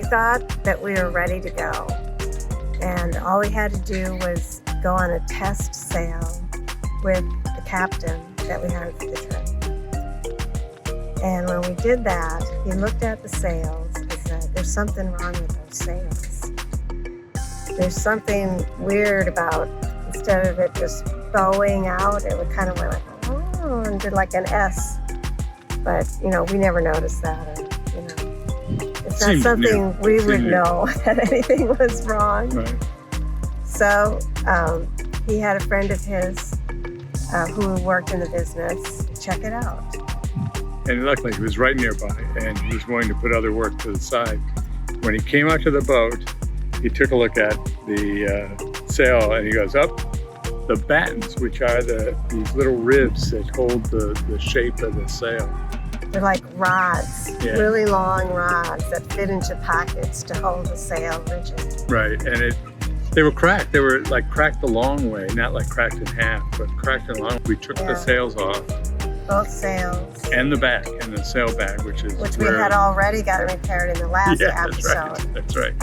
thought that we were ready to go, and all we had to do was go on a test sail with the captain that we hired for the trip. And when we did that, he looked at the sails and said, "There's something wrong with those sails. There's something weird about, instead of it just bowing out, it would kind of went like, oh, and did like an S." But, you know, we never noticed that. Or, you know, it's not something we would know that anything was wrong. Right. So he had a friend of his who worked in the business check it out. And luckily he was right nearby, and he was willing to put other work to the side. When he came out to the boat, he took a look at the sail, and he goes, "Up, the battens, which are these little ribs that hold the shape of the sail." They're like rods, Yeah. really long rods that fit into pockets to hold the sail rigid. Right, and they were cracked. They were like cracked the long way, not like cracked in half, but cracked in long. We took the sails off. Both sails. And the back, and the sail bag, which we had already got repaired in the last episode. That's right.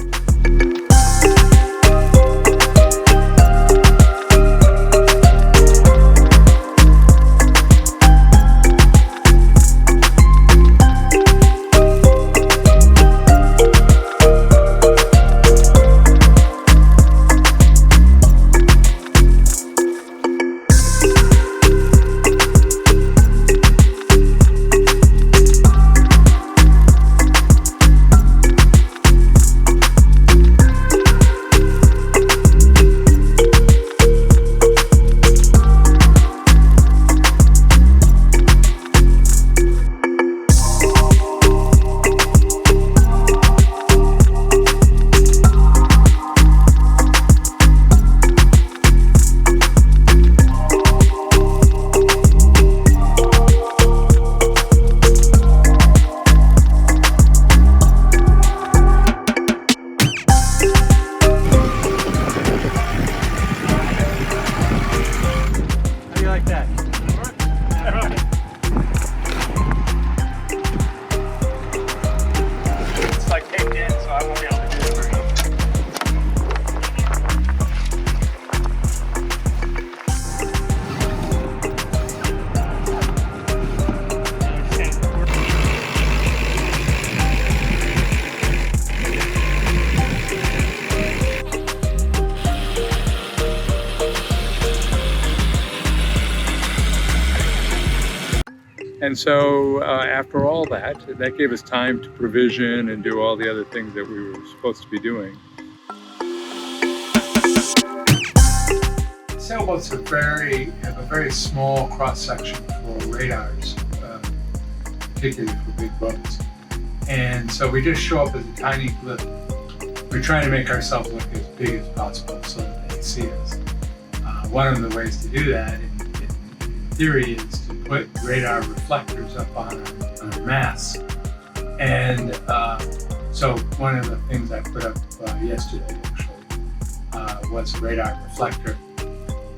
And so after all that gave us time to provision and do all the other things that we were supposed to be doing. Sailboats have a very small cross-section for radars, particularly for big boats. And so we just show up as a tiny blip. We're trying to make ourselves look as big as possible so that they can see us. One of the ways to do that, in theory, is to put radar reflectors up on our masts. And so one of the things I put up yesterday, actually, was a radar reflector.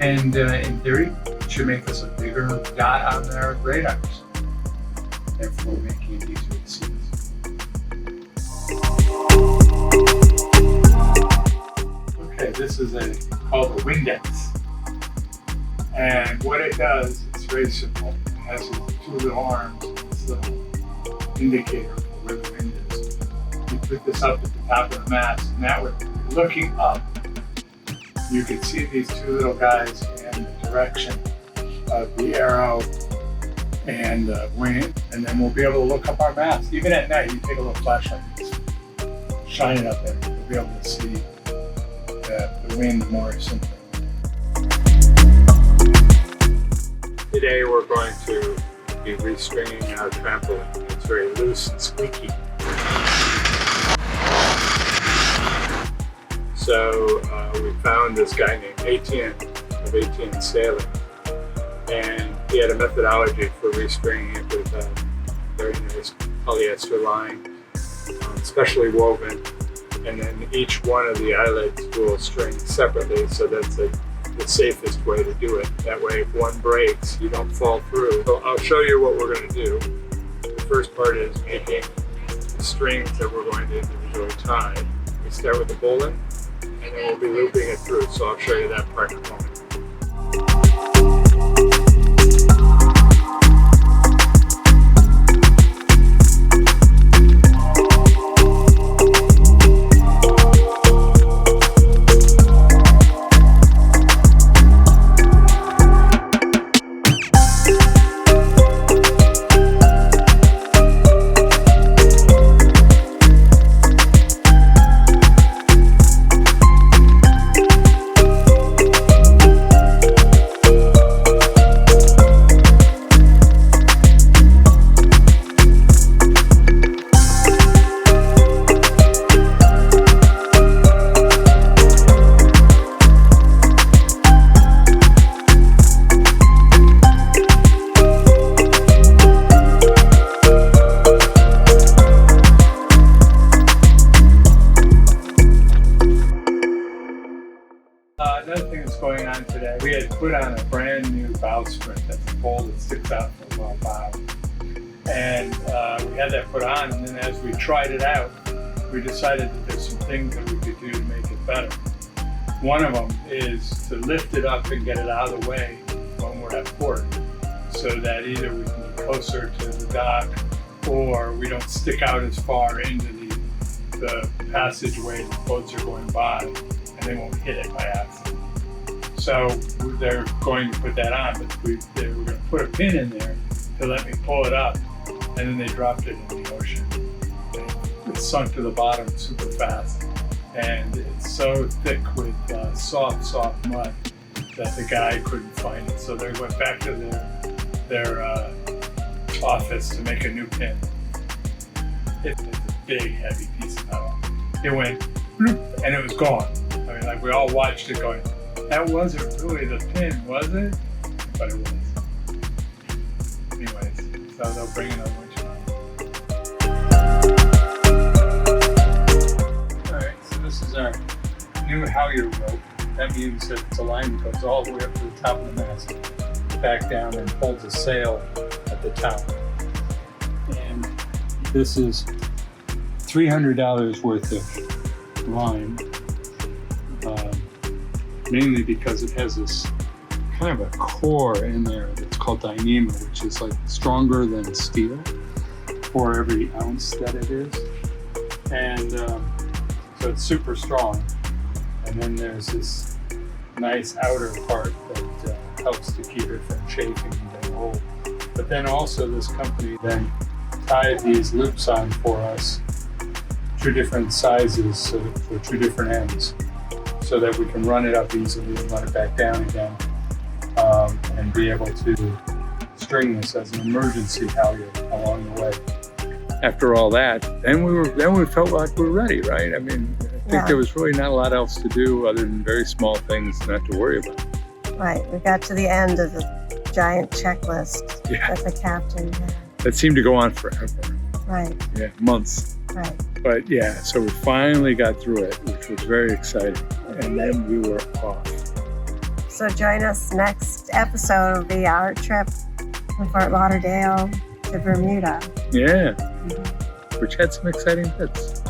And in theory, it should make us a bigger dot on their radars, therefore making it easier to see us. Okay, this is called a WINDEX. And what it does, it's very simple. It has two little arms and this little indicator for where the wind is. You put this up at the top of the mast, and that way, looking up, you can see these two little guys and the direction of the arrow and the wind, and then we'll be able to look up our mast. Even at night, you take a little flashlight, shine it up there, you'll be able to see the wind more simply. Today we're going to be restringing our trampoline. It's very loose and squeaky. So we found this guy named Etienne of Etienne Sailing, and he had a methodology for restringing it with a very nice polyester line, specially woven, and then each one of the eyelets will string separately, so that's the safest way to do it. That way, if one breaks, you don't fall through. So I'll show you what we're going to do. The first part is making a strings that we're going to individually tie. We start with the bowline, and then we'll be looping it through. So I'll show you that part in a moment. Another thing that's going on today, we had put on a brand new BOWSPRINT. That's a pole that sticks out from our bow. And we had that put on, and then as we tried it out, we decided that there's some things that we could do to make it better. One of them is to lift it up and get it out of the way when we're at port, so that either we can get closer to the dock or we don't stick out as far into the passageway the boats are going by, and they won't hit it by accident. So they're going to put that on, but they were going to put a pin in there to let me pull it up, and then they dropped it in the ocean. It sunk to the bottom super fast, and it's so thick with soft mud that the guy couldn't find it. So they went back to their office to make a new pin. It's a big, heavy piece of metal. It went bloop, and it was gone. I mean, like, we all watched it going, that wasn't really the pin, was it? But it was. Anyways, so they'll bring another one tonight. Alright, so this is our new halyard rope. That means that it's a line that goes all the way up to the top of the mast, back down, and holds a sail at the top. And this is $300 worth of line. Mainly because it has this kind of a core in there that's called Dyneema, which is like stronger than steel for every ounce that it is. And so it's super strong. And then there's this nice outer part that helps to keep it from chafing and roll. But then also this company then tied these loops on for us, 2 different sizes for 2 different ends, so that we can run it up easily and run it back down again, and be able to string this as an emergency halyard along the way. After all that, then we felt like we were ready, right? I mean, I think there was really not a lot else to do other than very small things not to worry about. Right, we got to the end of the giant checklist that the captain had. That seemed to go on forever. Right. Yeah, months. Right. But yeah, so we finally got through it, which was very exciting. And then we were off. So join us next episode of the our trip from Fort Lauderdale to Bermuda. Yeah, which had some exciting bits.